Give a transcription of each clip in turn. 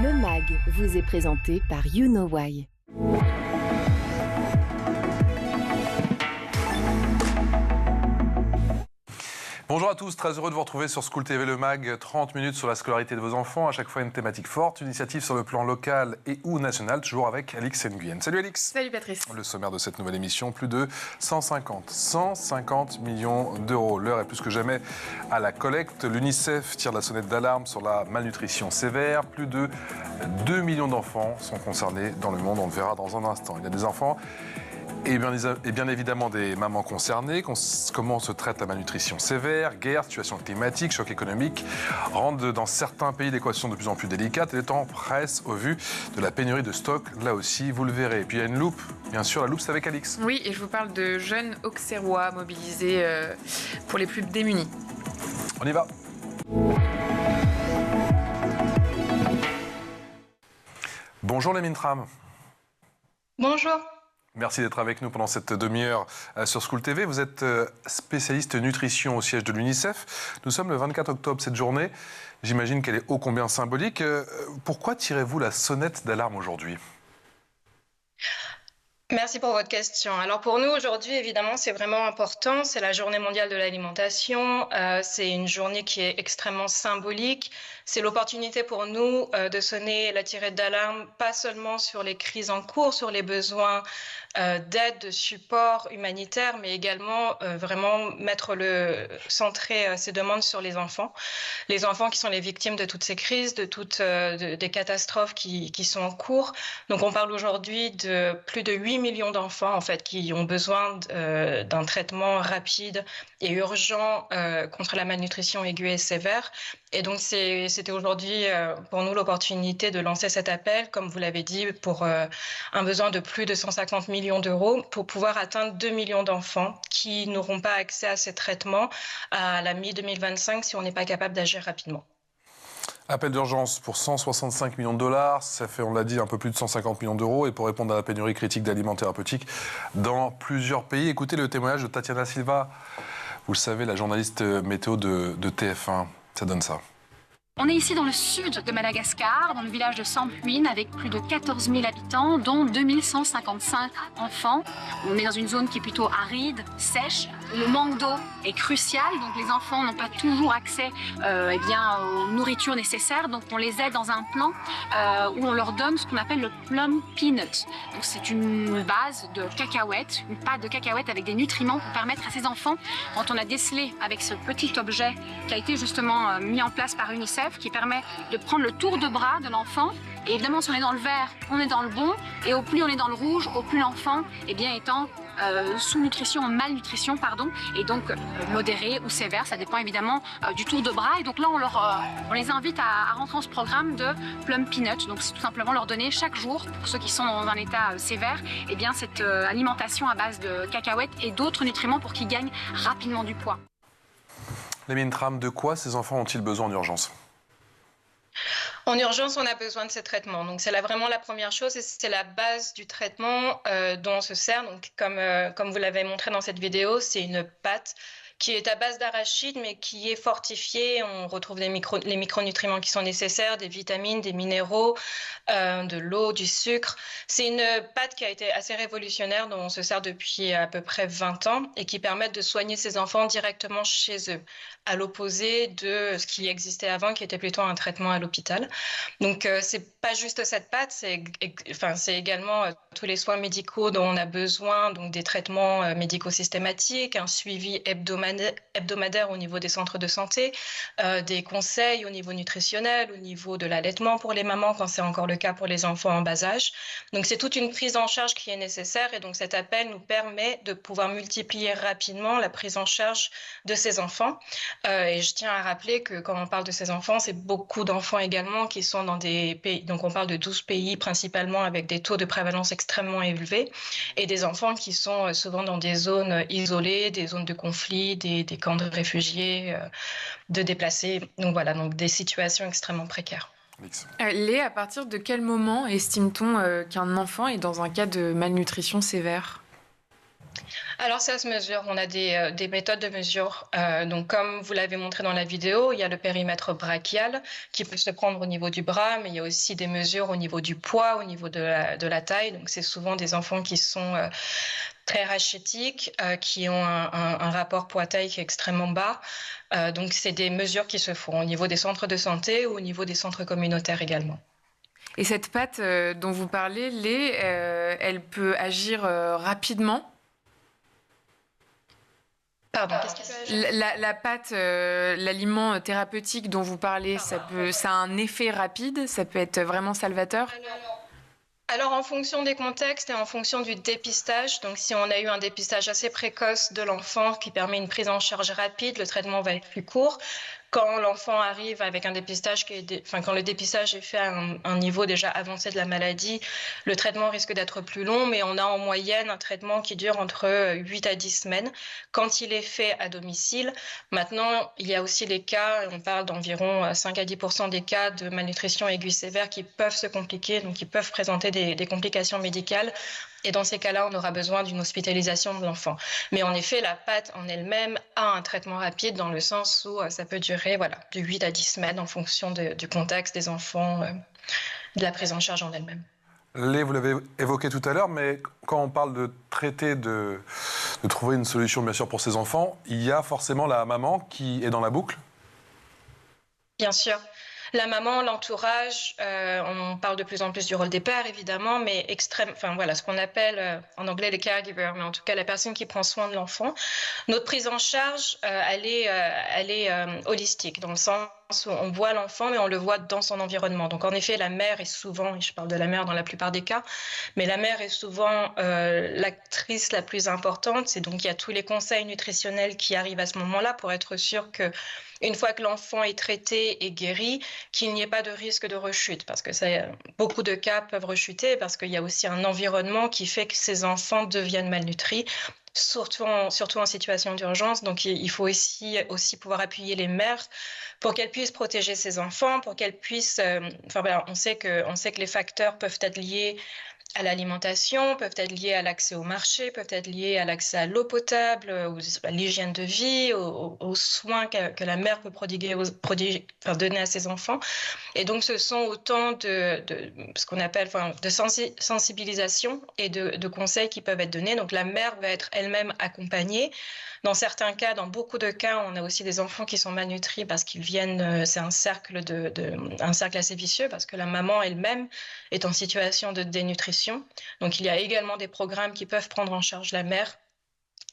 Le MAG vous est présenté par You Know Why. Bonjour à tous, très heureux de vous retrouver sur School TV Le Mag. 30 minutes sur la scolarité de vos enfants, à chaque fois une thématique forte, une initiative sur le plan local et ou national, toujours avec Alix Nguyen. Salut Alix. Salut Patrice. Le sommaire de cette nouvelle émission, plus de 150 millions d'euros. L'heure est plus que jamais à la collecte. L'UNICEF tire la sonnette d'alarme sur la malnutrition sévère. Plus de 2 millions d'enfants sont concernés dans le monde, on le verra dans un instant. Il y a des enfants et bien évidemment des mamans concernées. Comment se traite la malnutrition sévère? Guerre, situation climatique, choc économique rendent dans certains pays l'équation de plus en plus délicate et les temps pressent au vu de la pénurie de stock. Là aussi, vous le verrez. Et puis il y a une loupe, bien sûr, la loupe c'est avec Alix. Oui, et je vous parle de jeunes auxerrois mobilisés pour les plus démunis. On y va. Bonjour les Mintram. Bonjour. Merci d'être avec nous pendant cette demi-heure sur School TV. Vous êtes spécialiste nutrition au siège de l'UNICEF. Nous sommes le 24 octobre, cette journée. J'imagine qu'elle est ô combien symbolique. Pourquoi tirez-vous la sonnette d'alarme aujourd'hui ? Merci pour votre question. Alors pour nous aujourd'hui, évidemment, c'est vraiment important. C'est la journée mondiale de l'alimentation. C'est une journée qui est extrêmement symbolique. C'est l'opportunité pour nous de sonner la tirette d'alarme, pas seulement sur les crises en cours, sur les besoins d'aide, de support humanitaire, mais également vraiment centrer ces demandes sur les enfants qui sont les victimes de toutes ces crises, de toutes des catastrophes qui sont en cours. Donc on parle aujourd'hui de plus de 8 millions d'enfants en fait qui ont besoin d'un traitement rapide et urgent contre la malnutrition aiguë et sévère. Et donc c'était aujourd'hui pour nous l'opportunité de lancer cet appel, comme vous l'avez dit, pour un besoin de plus de 150 millions d'euros pour pouvoir atteindre 2 millions d'enfants qui n'auront pas accès à ces traitements à la mi-2025 si on n'est pas capable d'agir rapidement. Appel d'urgence pour 165 millions de dollars, ça fait, on l'a dit, un peu plus de 150 millions d'euros, et pour répondre à la pénurie critique d'aliments thérapeutiques dans plusieurs pays. Écoutez le témoignage de Tatiana Silva, vous le savez, la journaliste météo de TF1, ça donne ça. On est ici dans le sud de Madagascar, dans le village de Sampuine, avec plus de 14 000 habitants, dont 2155 enfants. On est dans une zone qui est plutôt aride, sèche. Le manque d'eau est crucial, donc les enfants n'ont pas toujours accès aux nourritures nécessaires. Donc on les aide dans un plan où on leur donne ce qu'on appelle le plum peanut. Donc c'est une base de cacahuètes, une pâte de cacahuètes avec des nutriments pour permettre à ces enfants, quand on a décelé avec ce petit objet qui a été justement mis en place par UNICEF, qui permet de prendre le tour de bras de l'enfant. Et évidemment, si on est dans le vert, on est dans le bon. Et au plus on est dans le rouge, au plus l'enfant étant sous-nutrition, malnutrition, pardon, et donc modéré ou sévère, ça dépend évidemment du tour de bras. Et donc là, on les invite à rentrer dans ce programme de Plum Peanut. Donc c'est tout simplement leur donner chaque jour, pour ceux qui sont dans un état sévère, cette alimentation à base de cacahuètes et d'autres nutriments pour qu'ils gagnent rapidement du poids. Les Mintram, de quoi ces enfants ont-ils besoin en urgence ? En urgence, on a besoin de ces traitements. Donc, c'est vraiment la première chose et c'est la base du traitement dont on se sert. Donc, comme vous l'avez montré dans cette vidéo, c'est une pâte qui est à base d'arachide, mais qui est fortifiée. On retrouve les micronutriments qui sont nécessaires, des vitamines, des minéraux, de l'eau, du sucre. C'est une pâte qui a été assez révolutionnaire, dont on se sert depuis à peu près 20 ans et qui permet de soigner ces enfants directement chez eux, à l'opposé de ce qui existait avant, qui était plutôt un traitement à l'hôpital. Donc, c'est pas juste cette pâte, c'est également tous les soins médicaux dont on a besoin, donc des traitements médicaux systématiques, un suivi hebdomadaire au niveau des centres de santé, des conseils au niveau nutritionnel, au niveau de l'allaitement pour les mamans quand c'est encore le cas pour les enfants en bas âge. Donc c'est toute une prise en charge qui est nécessaire et donc cet appel nous permet de pouvoir multiplier rapidement la prise en charge de ces enfants. Et je tiens à rappeler que quand on parle de ces enfants, c'est beaucoup d'enfants également qui sont dans des pays, donc on parle de 12 pays principalement avec des taux de prévalence extrêmement élevés et des enfants qui sont souvent dans des zones isolées, des zones de conflit, des camps de réfugiés, de déplacés. Donc voilà, donc des situations extrêmement précaires. Léa, à partir de quel moment estime-t-on qu'un enfant est dans un cas de malnutrition sévère ? Alors ça se mesure, on a des méthodes de mesure. Donc comme vous l'avez montré dans la vidéo, il y a le périmètre brachial qui peut se prendre au niveau du bras, mais il y a aussi des mesures au niveau du poids, au niveau de la taille. Donc c'est souvent des enfants qui sont très rachitiques, qui ont un rapport poids-taille qui est extrêmement bas. Donc c'est des mesures qui se font au niveau des centres de santé ou au niveau des centres communautaires également. Et cette pâte dont vous parlez, elle peut agir rapidement? Pardon, qu'est-ce qui peut agir ? La pâte, l'aliment thérapeutique dont vous parlez, ça a un effet rapide, ça peut être vraiment salvateur? Alors, en fonction des contextes et en fonction du dépistage, donc si on a eu un dépistage assez précoce de l'enfant qui permet une prise en charge rapide, le traitement va être plus court. Quand l'enfant arrive avec un dépistage quand le dépistage est fait à un niveau déjà avancé de la maladie, le traitement risque d'être plus long, mais on a en moyenne un traitement qui dure entre 8 à 10 semaines quand il est fait à domicile. Maintenant, il y a aussi les cas, on parle d'environ 5 à 10% des cas de malnutrition aiguë sévère qui peuvent se compliquer, donc qui peuvent présenter des complications médicales. Et dans ces cas-là, on aura besoin d'une hospitalisation de l'enfant. Mais en effet, la pâte en elle-même a un traitement rapide dans le sens où ça peut durer de 8 à 10 semaines en fonction du contexte des enfants, de la prise en charge en elle-même. Vous l'avez évoqué tout à l'heure, mais quand on parle de traiter, de trouver une solution bien sûr pour ces enfants, il y a forcément la maman qui est dans la boucle? Bien sûr. La maman, l'entourage, on parle de plus en plus du rôle des pères, évidemment, mais ce qu'on appelle en anglais les caregivers, mais en tout cas la personne qui prend soin de l'enfant. Notre prise en charge, elle est holistique, dans le sens où on voit l'enfant, mais on le voit dans son environnement. Donc en effet, la mère est souvent, et je parle de la mère dans la plupart des cas, mais la mère est souvent l'actrice la plus importante. C'est donc il y a tous les conseils nutritionnels qui arrivent à ce moment-là pour être sûr que une fois que l'enfant est traité et guéri, qu'il n'y ait pas de risque de rechute, parce que beaucoup de cas peuvent rechuter, parce qu'il y a aussi un environnement qui fait que ces enfants deviennent malnutris, surtout en situation d'urgence. Donc il faut aussi pouvoir appuyer les mères pour qu'elles puissent protéger ces enfants, pour qu'elles puissent... on sait que les facteurs peuvent être liés à l'alimentation, peuvent être liés à l'accès au marché, peuvent être liés à l'accès à l'eau potable, à l'hygiène de vie, aux soins que la mère peut donner à ses enfants. Et donc, ce sont autant de ce qu'on appelle de sensibilisation et de conseils qui peuvent être donnés. Donc, la mère va être elle-même accompagnée. Dans certains cas, dans beaucoup de cas, on a aussi des enfants qui sont malnutris parce qu'ils viennent, c'est un cercle assez vicieux parce que la maman elle-même est en situation de dénutrition. Donc il y a également des programmes qui peuvent prendre en charge la mère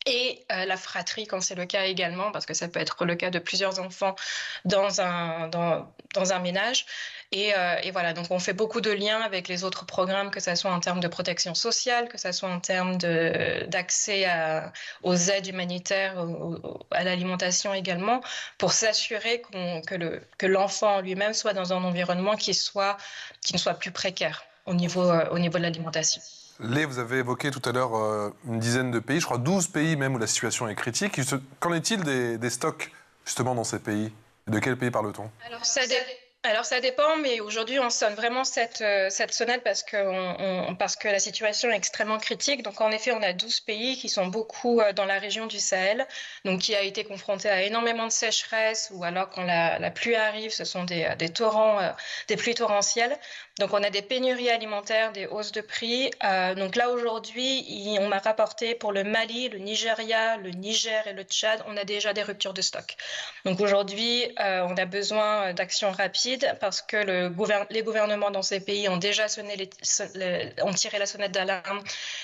et la fratrie quand c'est le cas également, parce que ça peut être le cas de plusieurs enfants dans un ménage. Et voilà, donc on fait beaucoup de liens avec les autres programmes, que ce soit en termes de protection sociale, que ce soit en termes d'accès aux aides humanitaires, à l'alimentation également, pour s'assurer que l'enfant lui-même soit dans un environnement qui ne soit plus précaire au niveau de l'alimentation. Vous avez évoqué tout à l'heure une dizaine de pays, je crois 12 pays même où la situation est critique. Qu'en est-il des stocks justement dans ces pays? De quel pays parle-t-on? Alors ça dépend, mais aujourd'hui on sonne vraiment cette sonnette parce que la situation est extrêmement critique. Donc en effet, on a 12 pays qui sont beaucoup dans la région du Sahel, donc qui a été confronté à énormément de sécheresse, ou alors quand la pluie arrive, ce sont des torrents, des pluies torrentielles. Donc on a des pénuries alimentaires, des hausses de prix. Donc là aujourd'hui, on m'a rapporté pour le Mali, le Nigeria, le Niger et le Tchad, on a déjà des ruptures de stock. Donc aujourd'hui, on a besoin d'actions rapides parce que les gouvernements dans ces pays ont déjà ont tiré la sonnette d'alarme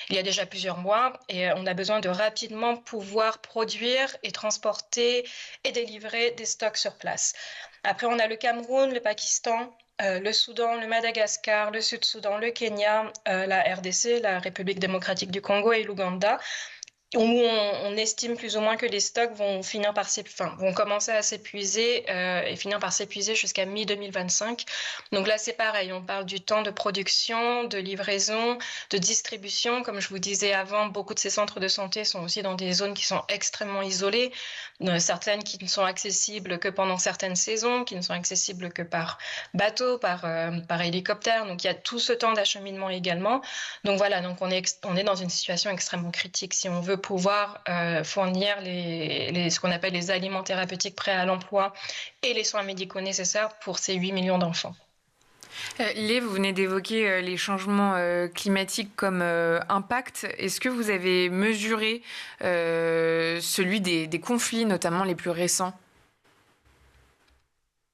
il y a déjà plusieurs mois, et on a besoin de rapidement pouvoir produire et transporter et délivrer des stocks sur place. Après, on a le Cameroun, le Pakistan, le Soudan, le Madagascar, le Sud-Soudan, le Kenya, la RDC, la République démocratique du Congo, et l'Ouganda, où on estime plus ou moins que les stocks vont commencer à s'épuiser et finir par s'épuiser jusqu'à mi-2025. Donc là, c'est pareil, on parle du temps de production, de livraison, de distribution. Comme je vous disais avant, beaucoup de ces centres de santé sont aussi dans des zones qui sont extrêmement isolées, certaines qui ne sont accessibles que pendant certaines saisons, qui ne sont accessibles que par bateau, par hélicoptère. Donc il y a tout ce temps d'acheminement également. Donc voilà, donc on est dans une situation extrêmement critique si on veut pouvoir fournir ce qu'on appelle les aliments thérapeutiques prêts à l'emploi et les soins médicaux nécessaires pour ces 8 millions d'enfants. Lé, vous venez d'évoquer les changements climatiques comme impact. Est-ce que vous avez mesuré celui des conflits, notamment les plus récents ?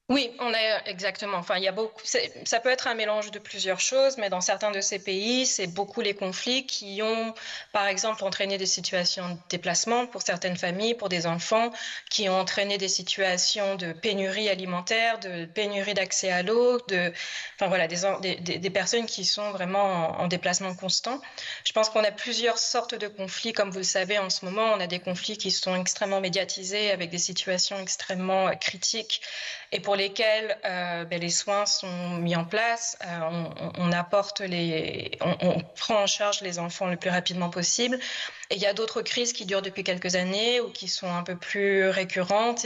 Oui, on a exactement. Enfin, il y a beaucoup. Ça peut être un mélange de plusieurs choses, mais dans certains de ces pays, c'est beaucoup les conflits qui ont, par exemple, entraîné des situations de déplacement pour certaines familles, pour des enfants, qui ont entraîné des situations de pénurie alimentaire, de pénurie d'accès à l'eau, enfin voilà, des personnes qui sont vraiment en déplacement constant. Je pense qu'on a plusieurs sortes de conflits, comme vous le savez en ce moment. On a des conflits qui sont extrêmement médiatisés, avec des situations extrêmement critiques, et pour lesquels les soins sont mis en place. On prend en charge les enfants le plus rapidement possible. Et il y a d'autres crises qui durent depuis quelques années ou qui sont un peu plus récurrentes.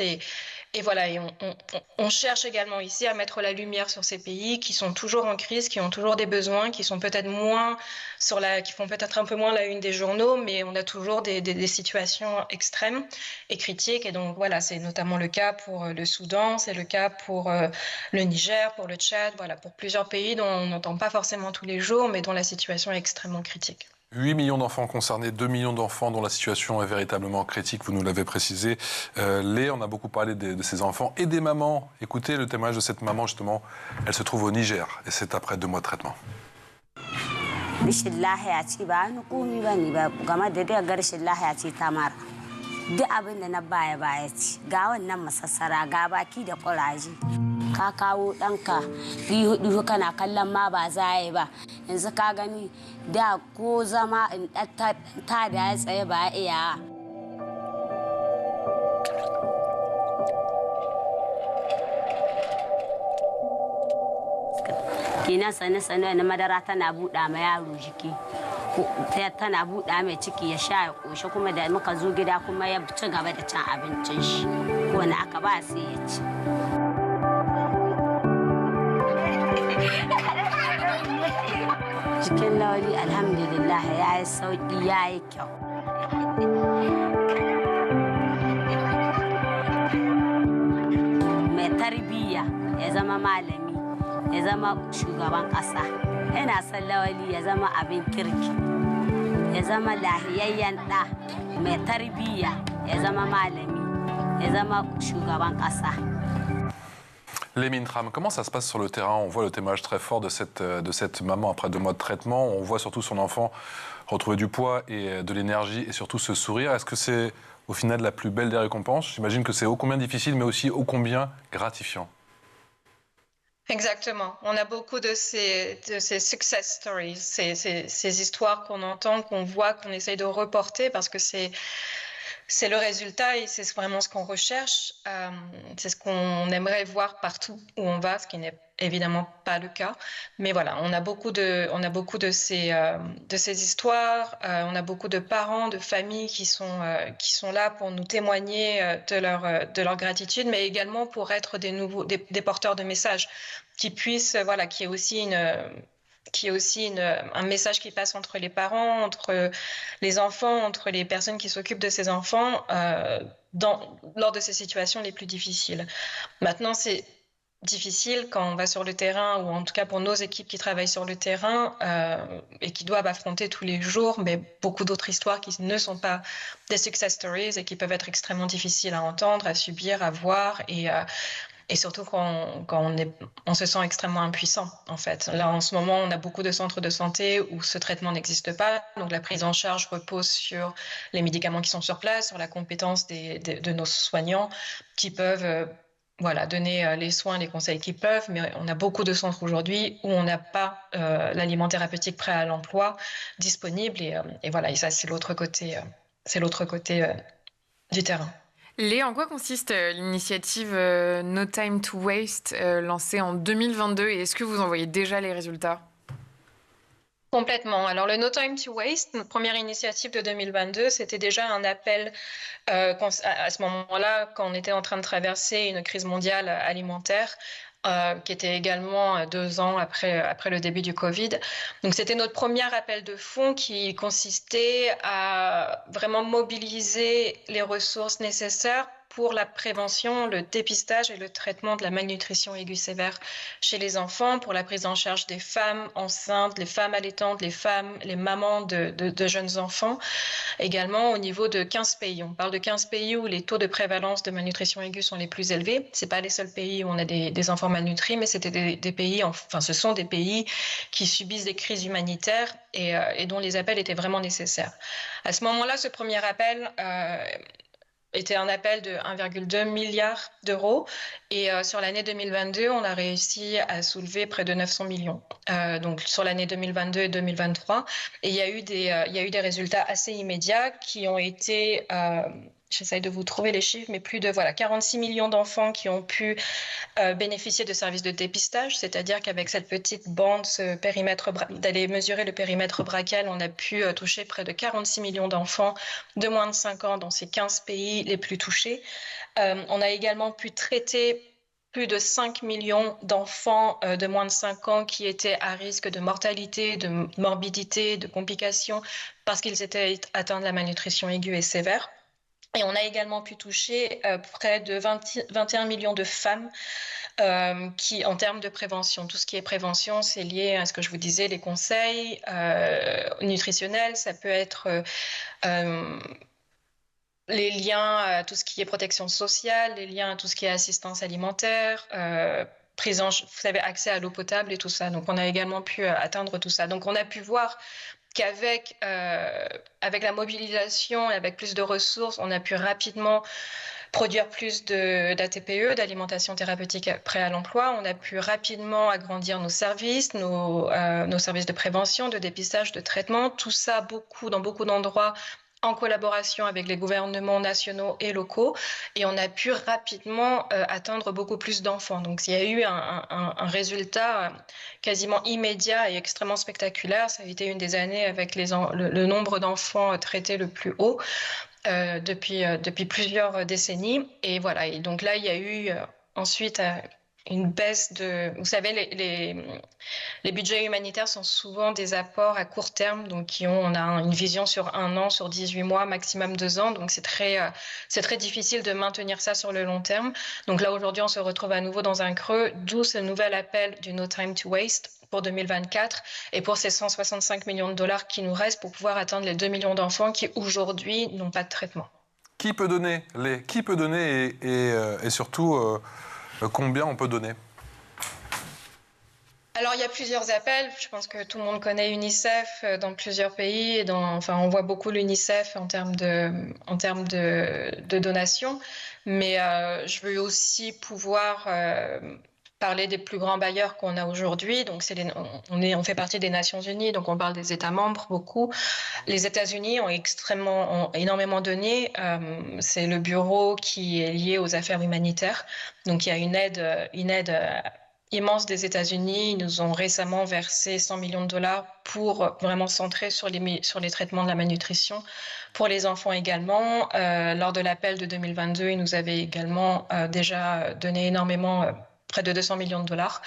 Et voilà, et on cherche également ici à mettre la lumière sur ces pays qui sont toujours en crise, qui ont toujours des besoins, qui sont peut-être qui font peut-être un peu moins la une des journaux, mais on a toujours des situations extrêmes et critiques. Et donc voilà, c'est notamment le cas pour le Soudan, c'est le cas pour le Niger, pour le Tchad, voilà, pour plusieurs pays dont on n'entend pas forcément tous les jours, mais dont la situation est extrêmement critique. 8 millions d'enfants concernés, 2 millions d'enfants dont la situation est véritablement critique, vous nous l'avez précisé. Lé, on a beaucoup parlé de ces enfants et des mamans. Écoutez le témoignage de cette maman, justement. Elle se trouve au Niger et c'est après 2 mois de traitement. Ka kawo ɗanka ɗihu kana kallon ma ba za yi ba yanzu ka gani da ko zama in ta da ya tsaye ba iya kina sane na madara tana buɗa ma yaro jiki tana buɗa mai ciki ya sha ya ƙoshi kuma da muka zo gida kuma ya ci gaba da cin abincin shi wani aka ba sai ya ci. Cikin lauli alhamdulillah ya yi sauƙi ya yi kyau. Mai tarbiyya ya zama malami ya zama shugaban ƙasa. Yana son lawali ya zama abin kirki ya zama lahiyayyen ɗa mai tarbiyya ya zama malami ya zama shugaban ƙasa. Lé Minthram, comment ça se passe sur le terrain? On voit le témoignage très fort de cette maman après 2 mois de traitement. On voit surtout son enfant retrouver du poids et de l'énergie et surtout ce sourire. Est-ce que c'est au final la plus belle des récompenses? J'imagine que c'est ô combien difficile mais aussi ô combien gratifiant. Exactement. On a beaucoup de ces success stories, ces histoires qu'on entend, qu'on voit, qu'on essaye de reporter parce que c'est le résultat et c'est vraiment ce qu'on recherche. C'est ce qu'on aimerait voir partout où on va, ce qui n'est évidemment pas le cas. Mais voilà, on a beaucoup de ces histoires. On a beaucoup de parents, de familles qui sont là pour nous témoigner de leur gratitude, mais également pour être des porteurs de messages qui puissent, voilà, qui est aussi un message qui passe entre les parents, entre les enfants, entre les personnes qui s'occupent de ces enfants lors de ces situations les plus difficiles. Maintenant, c'est difficile quand on va sur le terrain, ou en tout cas pour nos équipes qui travaillent sur le terrain et qui doivent affronter tous les jours, mais beaucoup d'autres histoires qui ne sont pas des success stories et qui peuvent être extrêmement difficiles à entendre, à subir, à voir et surtout quand on se sent extrêmement impuissant, en fait. Là, en ce moment, on a beaucoup de centres de santé où ce traitement n'existe pas. Donc, la prise en charge repose sur les médicaments qui sont sur place, sur la compétence de nos soignants qui peuvent donner les soins, les conseils qu'ils peuvent. Mais on a beaucoup de centres aujourd'hui où on n'a pas l'aliment thérapeutique prêt à l'emploi disponible. Et voilà, et ça, c'est l'autre côté du terrain. Lé, en quoi consiste l'initiative No Time to Waste lancée en 2022 et est-ce que vous en voyez déjà les résultats? Complètement. Alors, le No Time to Waste, notre première initiative de 2022, c'était déjà un appel à ce moment-là, quand on était en train de traverser une crise mondiale alimentaire, qui était également 2 ans après le début du Covid. Donc c'était notre premier appel de fonds qui consistait à vraiment mobiliser les ressources nécessaires pour la prévention, le dépistage et le traitement de la malnutrition aiguë sévère chez les enfants, pour la prise en charge des femmes enceintes, les femmes allaitantes, les mamans de jeunes enfants, également au niveau de 15 pays. On parle de 15 pays où les taux de prévalence de malnutrition aiguë sont les plus élevés. Ce n'est pas les seuls pays où on a des enfants malnutris, mais ce sont des pays qui subissent des crises humanitaires et dont les appels étaient vraiment nécessaires. À ce moment-là, ce premier appel était un appel de 1,2 milliard d'euros. Et sur l'année 2022, on a réussi à soulever près de 900 millions. Donc sur l'année 2022 et 2023. Et il y a eu des résultats assez immédiats qui ont été... J'essaye de vous trouver les chiffres, mais plus de 46 millions d'enfants qui ont pu bénéficier de services de dépistage, c'est-à-dire qu'avec cette petite bande, ce périmètre, d'aller mesurer le périmètre brachial, on a pu toucher près de 46 millions d'enfants de moins de 5 ans dans ces 15 pays les plus touchés. On a également pu traiter plus de 5 millions d'enfants de moins de 5 ans qui étaient à risque de mortalité, de morbidité, de complications parce qu'ils étaient atteints de la malnutrition aiguë et sévère. Et on a également pu toucher près de 21 millions de femmes qui, en termes de prévention, tout ce qui est prévention, c'est lié à ce que je vous disais, les conseils nutritionnels, ça peut être les liens à tout ce qui est protection sociale, les liens à tout ce qui est assistance alimentaire, accès à l'eau potable et tout ça. Donc on a également pu atteindre tout ça. Donc on a pu voir qu'avec avec la mobilisation et avec plus de ressources, on a pu rapidement produire plus d'ATPE, d'alimentation thérapeutique prêt à l'emploi. On a pu rapidement agrandir nos services, nos services de prévention, de dépistage, de traitement. Tout ça dans beaucoup d'endroits en collaboration avec les gouvernements nationaux et locaux. Et on a pu rapidement atteindre beaucoup plus d'enfants. Donc il y a eu un résultat quasiment immédiat et extrêmement spectaculaire. Ça a été une des années avec le nombre d'enfants traités le plus haut depuis plusieurs décennies. Et voilà. Et donc là, il y a eu ensuite une baisse de... Vous savez, les budgets humanitaires sont souvent des apports à court terme, donc on a une vision sur 1 an, sur 18 mois, maximum 2 ans. Donc c'est très difficile de maintenir ça sur le long terme. Donc là, aujourd'hui, on se retrouve à nouveau dans un creux, d'où ce nouvel appel du No Time to Waste pour 2024 et pour ces 165 millions de dollars qui nous restent pour pouvoir atteindre les 2 millions d'enfants qui, aujourd'hui, n'ont pas de traitement. Qui peut donner et surtout... combien on peut donner? Alors, il y a plusieurs appels. Je pense que tout le monde connaît UNICEF dans plusieurs pays. On voit beaucoup l'UNICEF en termes de donations. Mais je veux aussi pouvoir parler des plus grands bailleurs qu'on a aujourd'hui. Donc, on fait partie des Nations Unies, donc on parle des États membres beaucoup. Les États-Unis ont énormément donné. C'est le bureau qui est lié aux affaires humanitaires. Donc, il y a une aide immense des États-Unis. Ils nous ont récemment versé 100 millions de dollars pour vraiment centrer sur les traitements de la malnutrition pour les enfants également. Lors de l'appel de 2022, ils nous avaient également déjà donné énormément, près de 200 millions de dollars.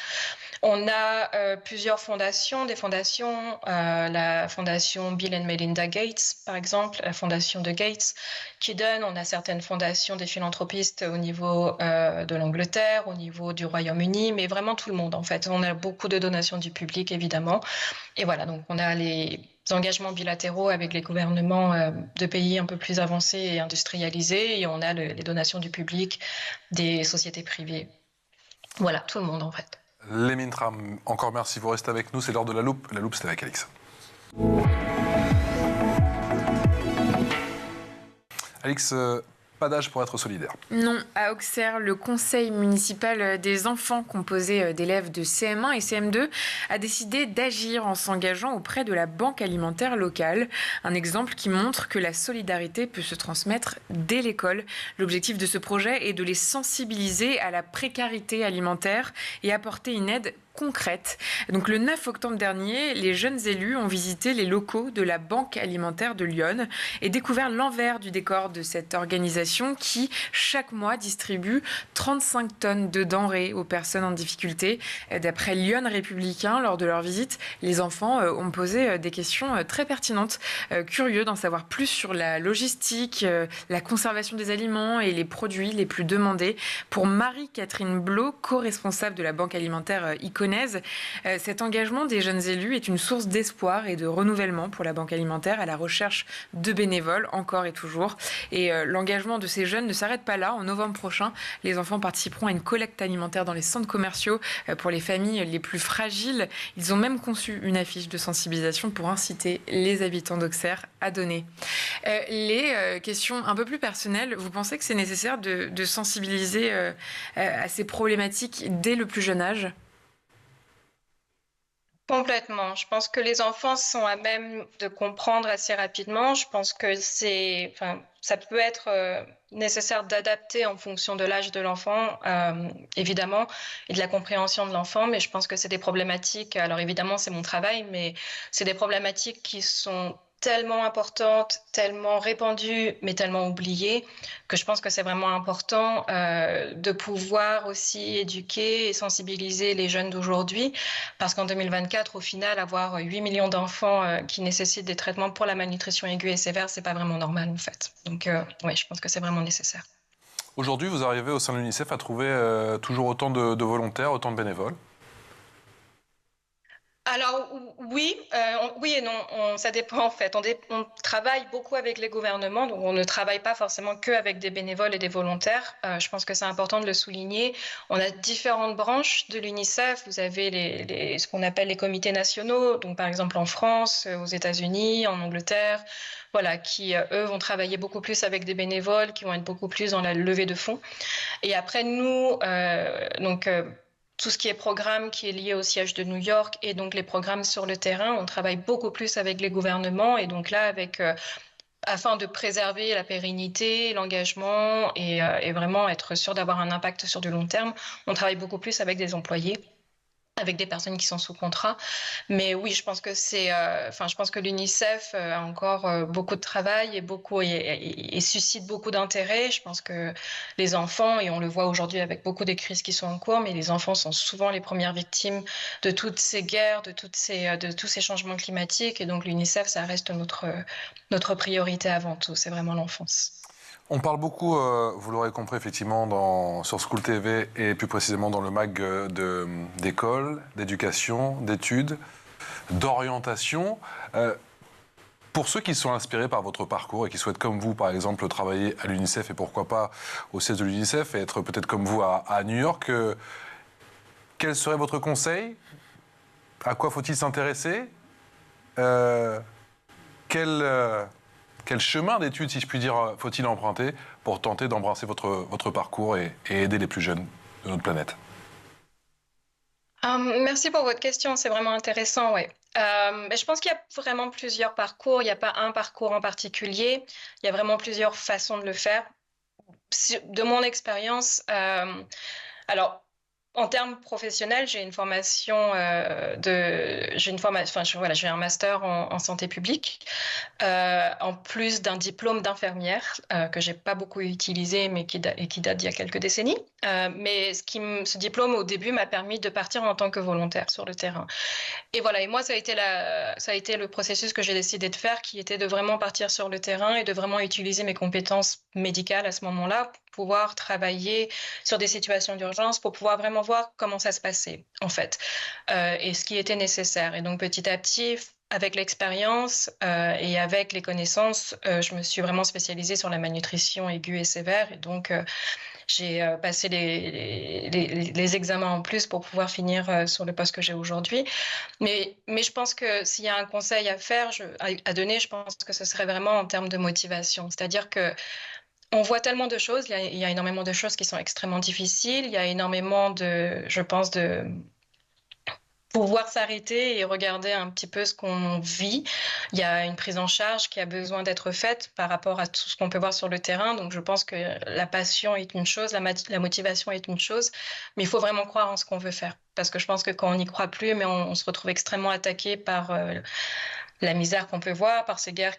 On a plusieurs fondations, la fondation Bill and Melinda Gates, par exemple, la fondation de Gates, qui donne. On a certaines fondations des philanthropistes au niveau de l'Angleterre, au niveau du Royaume-Uni, mais vraiment tout le monde, en fait. On a beaucoup de donations du public, évidemment. Et voilà, donc on a les engagements bilatéraux avec les gouvernements de pays un peu plus avancés et industrialisés, et on a les donations du public, des sociétés privées. Voilà, tout le monde, en fait. Lémine Tram, encore merci, vous restez avec nous, c'est l'heure de la loupe. La loupe, c'est avec Alix. Alix, pas d'âge pour être solidaire. Non, à Auxerre, le conseil municipal des enfants composé d'élèves de CM1 et CM2 a décidé d'agir en s'engageant auprès de la banque alimentaire locale. Un exemple qui montre que la solidarité peut se transmettre dès l'école. L'objectif de ce projet est de les sensibiliser à la précarité alimentaire et apporter une aide concrète. Donc le 9 octobre dernier, les jeunes élus ont visité les locaux de la Banque alimentaire de Lyon et découvert l'envers du décor de cette organisation mission qui, chaque mois, distribue 35 tonnes de denrées aux personnes en difficulté. D'après Lyon Républicain, lors de leur visite, les enfants ont posé des questions très pertinentes, curieux d'en savoir plus sur la logistique, la conservation des aliments et les produits les plus demandés. Pour Marie-Catherine Blot, co-responsable de la Banque alimentaire iconaise, cet engagement des jeunes élus est une source d'espoir et de renouvellement pour la Banque alimentaire à la recherche de bénévoles, encore et toujours. Et l'engagement de ces jeunes ne s'arrête pas là. En novembre prochain, les enfants participeront à une collecte alimentaire dans les centres commerciaux pour les familles les plus fragiles. Ils ont même conçu une affiche de sensibilisation pour inciter les habitants d'Auxerre à donner. Les questions un peu plus personnelles, vous pensez que c'est nécessaire de sensibiliser à ces problématiques dès le plus jeune âge ? Complètement. Je pense que les enfants sont à même de comprendre assez rapidement. Je pense que ça peut être nécessaire d'adapter en fonction de l'âge de l'enfant, évidemment, et de la compréhension de l'enfant. Mais je pense que c'est des problématiques, alors évidemment, c'est mon travail, mais c'est des problématiques qui sont tellement importantes, tellement répandues, mais tellement oubliées, que je pense que c'est vraiment important de pouvoir aussi éduquer et sensibiliser les jeunes d'aujourd'hui, parce qu'en 2024, au final, avoir 8 millions d'enfants qui nécessitent des traitements pour la malnutrition aiguë et sévère, c'est pas vraiment normal, en fait. Donc, oui, je pense que c'est vraiment nécessaire. Aujourd'hui, vous arrivez au sein de l'UNICEF à trouver toujours autant de volontaires, autant de bénévoles ? Alors oui, oui et non, ça dépend en fait. On travaille beaucoup avec les gouvernements, donc on ne travaille pas forcément que avec des bénévoles et des volontaires. Je pense que c'est important de le souligner. On a différentes branches de l'UNICEF. Vous avez ce qu'on appelle les comités nationaux, donc par exemple en France, aux États-Unis, en Angleterre, voilà, qui eux vont travailler beaucoup plus avec des bénévoles, qui vont être beaucoup plus dans la levée de fonds. Et après nous, tout ce qui est programme qui est lié au siège de New York et donc les programmes sur le terrain, on travaille beaucoup plus avec les gouvernements et donc là afin de préserver la pérennité, l'engagement et vraiment être sûr d'avoir un impact sur du long terme, on travaille beaucoup plus avec des employés, avec des personnes qui sont sous contrat. Mais oui, je pense que je pense que l'UNICEF a encore beaucoup de travail et suscite beaucoup d'intérêt. Je pense que les enfants, et on le voit aujourd'hui avec beaucoup des crises qui sont en cours, mais les enfants sont souvent les premières victimes de toutes ces guerres, de tous ces changements climatiques. Et donc l'UNICEF, ça reste notre priorité avant tout. C'est vraiment l'enfance. On parle beaucoup, vous l'aurez compris effectivement, sur School TV et plus précisément dans le MAG d'école, d'éducation, d'études, d'orientation. Pour ceux qui sont inspirés par votre parcours et qui souhaitent comme vous, par exemple, travailler à l'UNICEF et pourquoi pas au siège de l'UNICEF et être peut-être comme vous à New York, quel serait votre conseil ? À quoi faut-il s'intéresser ? Quel chemin d'études, si je puis dire, faut-il emprunter pour tenter d'embrasser votre parcours et aider les plus jeunes de notre planète ? Merci pour votre question, c'est vraiment intéressant, ouais. Je pense qu'il y a vraiment plusieurs parcours, il n'y a pas un parcours en particulier, il y a vraiment plusieurs façons de le faire. De mon expérience, alors, en termes professionnels, j'ai une formation j'ai un master en santé publique, en plus d'un diplôme d'infirmière que j'ai pas beaucoup utilisé, mais qui date d'il y a quelques décennies. Mais ce diplôme au début m'a permis de partir en tant que volontaire sur le terrain. Et voilà. Et moi, ça a été le processus que j'ai décidé de faire, qui était de vraiment partir sur le terrain et de vraiment utiliser mes compétences médicales à ce moment-là pour pouvoir travailler sur des situations d'urgence, pour pouvoir vraiment voir comment ça se passait, en fait, et ce qui était nécessaire. Et donc, petit à petit, avec l'expérience et avec les connaissances, je me suis vraiment spécialisée sur la malnutrition aiguë et sévère. Et donc, j'ai passé les examens en plus pour pouvoir finir sur le poste que j'ai aujourd'hui. Mais je pense que s'il y a un conseil à donner, je pense que ce serait vraiment en termes de motivation. C'est-à-dire que on voit tellement de choses, il y a énormément de choses qui sont extrêmement difficiles, il y a énormément de pouvoir s'arrêter et regarder un petit peu ce qu'on vit. Il y a une prise en charge qui a besoin d'être faite par rapport à tout ce qu'on peut voir sur le terrain. Donc je pense que la passion est une chose, la motivation est une chose, mais il faut vraiment croire en ce qu'on veut faire. Parce que je pense que quand on n'y croit plus, mais on se retrouve extrêmement attaqué par la misère qu'on peut voir par ces guerres,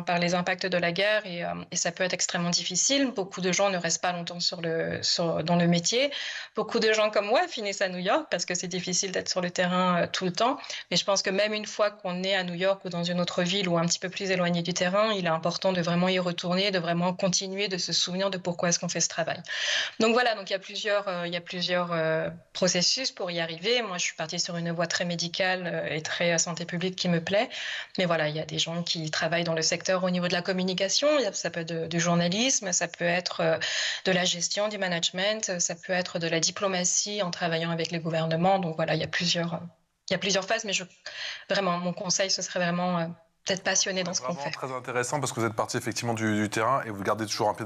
par les impacts de la guerre, et ça peut être extrêmement difficile. Beaucoup de gens ne restent pas longtemps dans le métier. Beaucoup de gens comme moi finissent à New York parce que c'est difficile d'être sur le terrain tout le temps. Mais je pense que même une fois qu'on est à New York ou dans une autre ville ou un petit peu plus éloigné du terrain, il est important de vraiment y retourner, de vraiment continuer de se souvenir de pourquoi est-ce qu'on fait ce travail. Donc voilà, donc il y a plusieurs processus pour y arriver. Moi, je suis partie sur une voie très médicale et très santé publique qui me plaît. Mais voilà, il y a des gens qui travaillent dans le secteur au niveau de la communication. Ça peut être du journalisme, ça peut être de la gestion, du management, ça peut être de la diplomatie en travaillant avec les gouvernements. Donc voilà, il y a plusieurs phases. Mais vraiment, mon conseil, ce serait vraiment d'être passionné dans ce qu'on fait. Très intéressant parce que vous êtes parti effectivement du terrain et vous gardez toujours un pied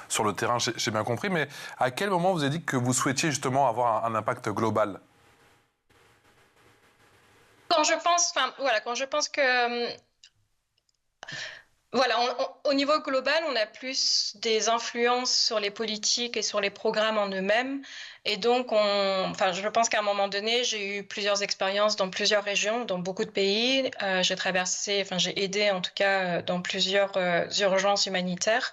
sur le terrain, j'ai bien compris. Mais à quel moment vous avez dit que vous souhaitiez justement avoir un impact global ? Quand je pense que au niveau global, on a plus des influences sur les politiques et sur les programmes en eux-mêmes. Et donc, je pense qu'à un moment donné, j'ai eu plusieurs expériences dans plusieurs régions, dans beaucoup de pays. J'ai aidé en tout cas dans plusieurs urgences humanitaires.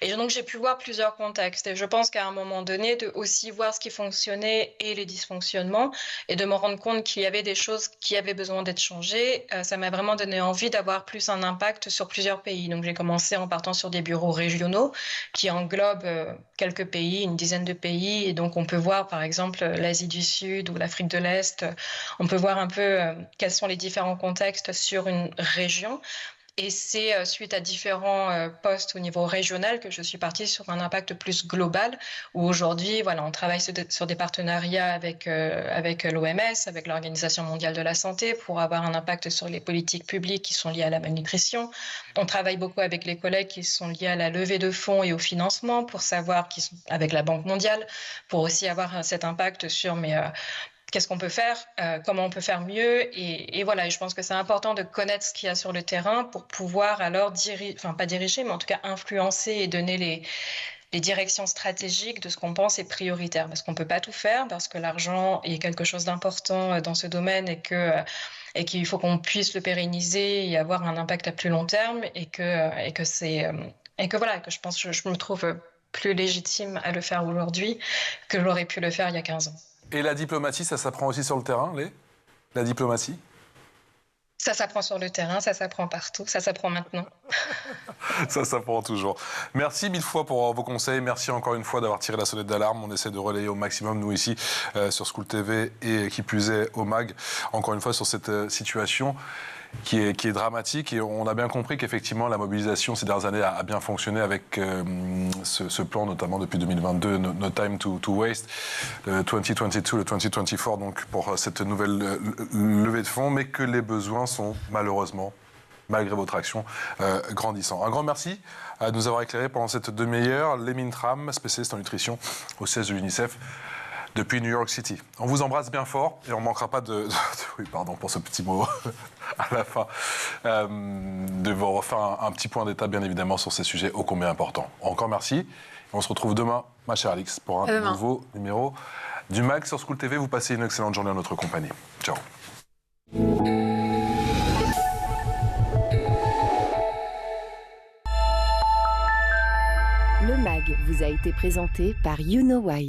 Et donc, j'ai pu voir plusieurs contextes. Et je pense qu'à un moment donné, de aussi voir ce qui fonctionnait et les dysfonctionnements, et de me rendre compte qu'il y avait des choses qui avaient besoin d'être changées, ça m'a vraiment donné envie d'avoir plus un impact sur plusieurs pays. Donc, j'ai commencé en partant sur des bureaux régionaux qui englobent quelques pays, une dizaine de pays. Et donc, on peut voir, par exemple, l'Asie du Sud ou l'Afrique de l'Est. On peut voir un peu quels sont les différents contextes sur une région. Et c'est suite à différents postes au niveau régional que je suis partie sur un impact plus global, où aujourd'hui, on travaille sur des partenariats avec l'OMS, avec l'Organisation mondiale de la santé, pour avoir un impact sur les politiques publiques qui sont liées à la malnutrition. On travaille beaucoup avec les collègues qui sont liés à la levée de fonds et au financement, pour savoir, avec la Banque mondiale, pour aussi avoir cet impact sur qu'est-ce qu'on peut faire, comment on peut faire mieux, et je pense que c'est important de connaître ce qu'il y a sur le terrain pour pouvoir alors pas diriger, mais en tout cas influencer et donner les directions stratégiques de ce qu'on pense est prioritaire, parce qu'on ne peut pas tout faire, parce que l'argent est quelque chose d'important dans ce domaine et qu'il faut qu'on puisse le pérenniser et avoir un impact à plus long terme, et que je pense que je me trouve plus légitime à le faire aujourd'hui que j'aurais pu le faire il y a 15 ans. Et la diplomatie, ça s'apprend aussi sur le terrain, la diplomatie ? Ça s'apprend sur le terrain, ça s'apprend partout, ça s'apprend maintenant. Ça s'apprend toujours. Merci mille fois pour vos conseils. Merci encore une fois d'avoir tiré la sonnette d'alarme. On essaie de relayer au maximum, nous ici, sur School TV et qui plus est au MAG, encore une fois sur cette situation qui est dramatique. Et on a bien compris qu'effectivement, la mobilisation ces dernières années a bien fonctionné avec ce plan, notamment depuis 2022, No Time to Waste, le 2022, le 2024, donc pour cette nouvelle levée de fonds, mais que les besoins sont malheureusement, malgré votre action, grandissants. Un grand merci à nous avoir éclairé pendant cette demi-heure. Lémine Tram, spécialiste en nutrition au siège de l'UNICEF depuis New York City. On vous embrasse bien fort et on ne manquera pas oui, pardon pour ce petit mot à la fin, de vous refaire un petit point d'état, bien évidemment, sur ces sujets ô combien importants. Encore merci. On se retrouve demain, ma chère Alix, pour un nouveau numéro du MAG sur School TV. Vous passez une excellente journée en notre compagnie. Ciao. Le MAG vous a été présenté par You Know Why.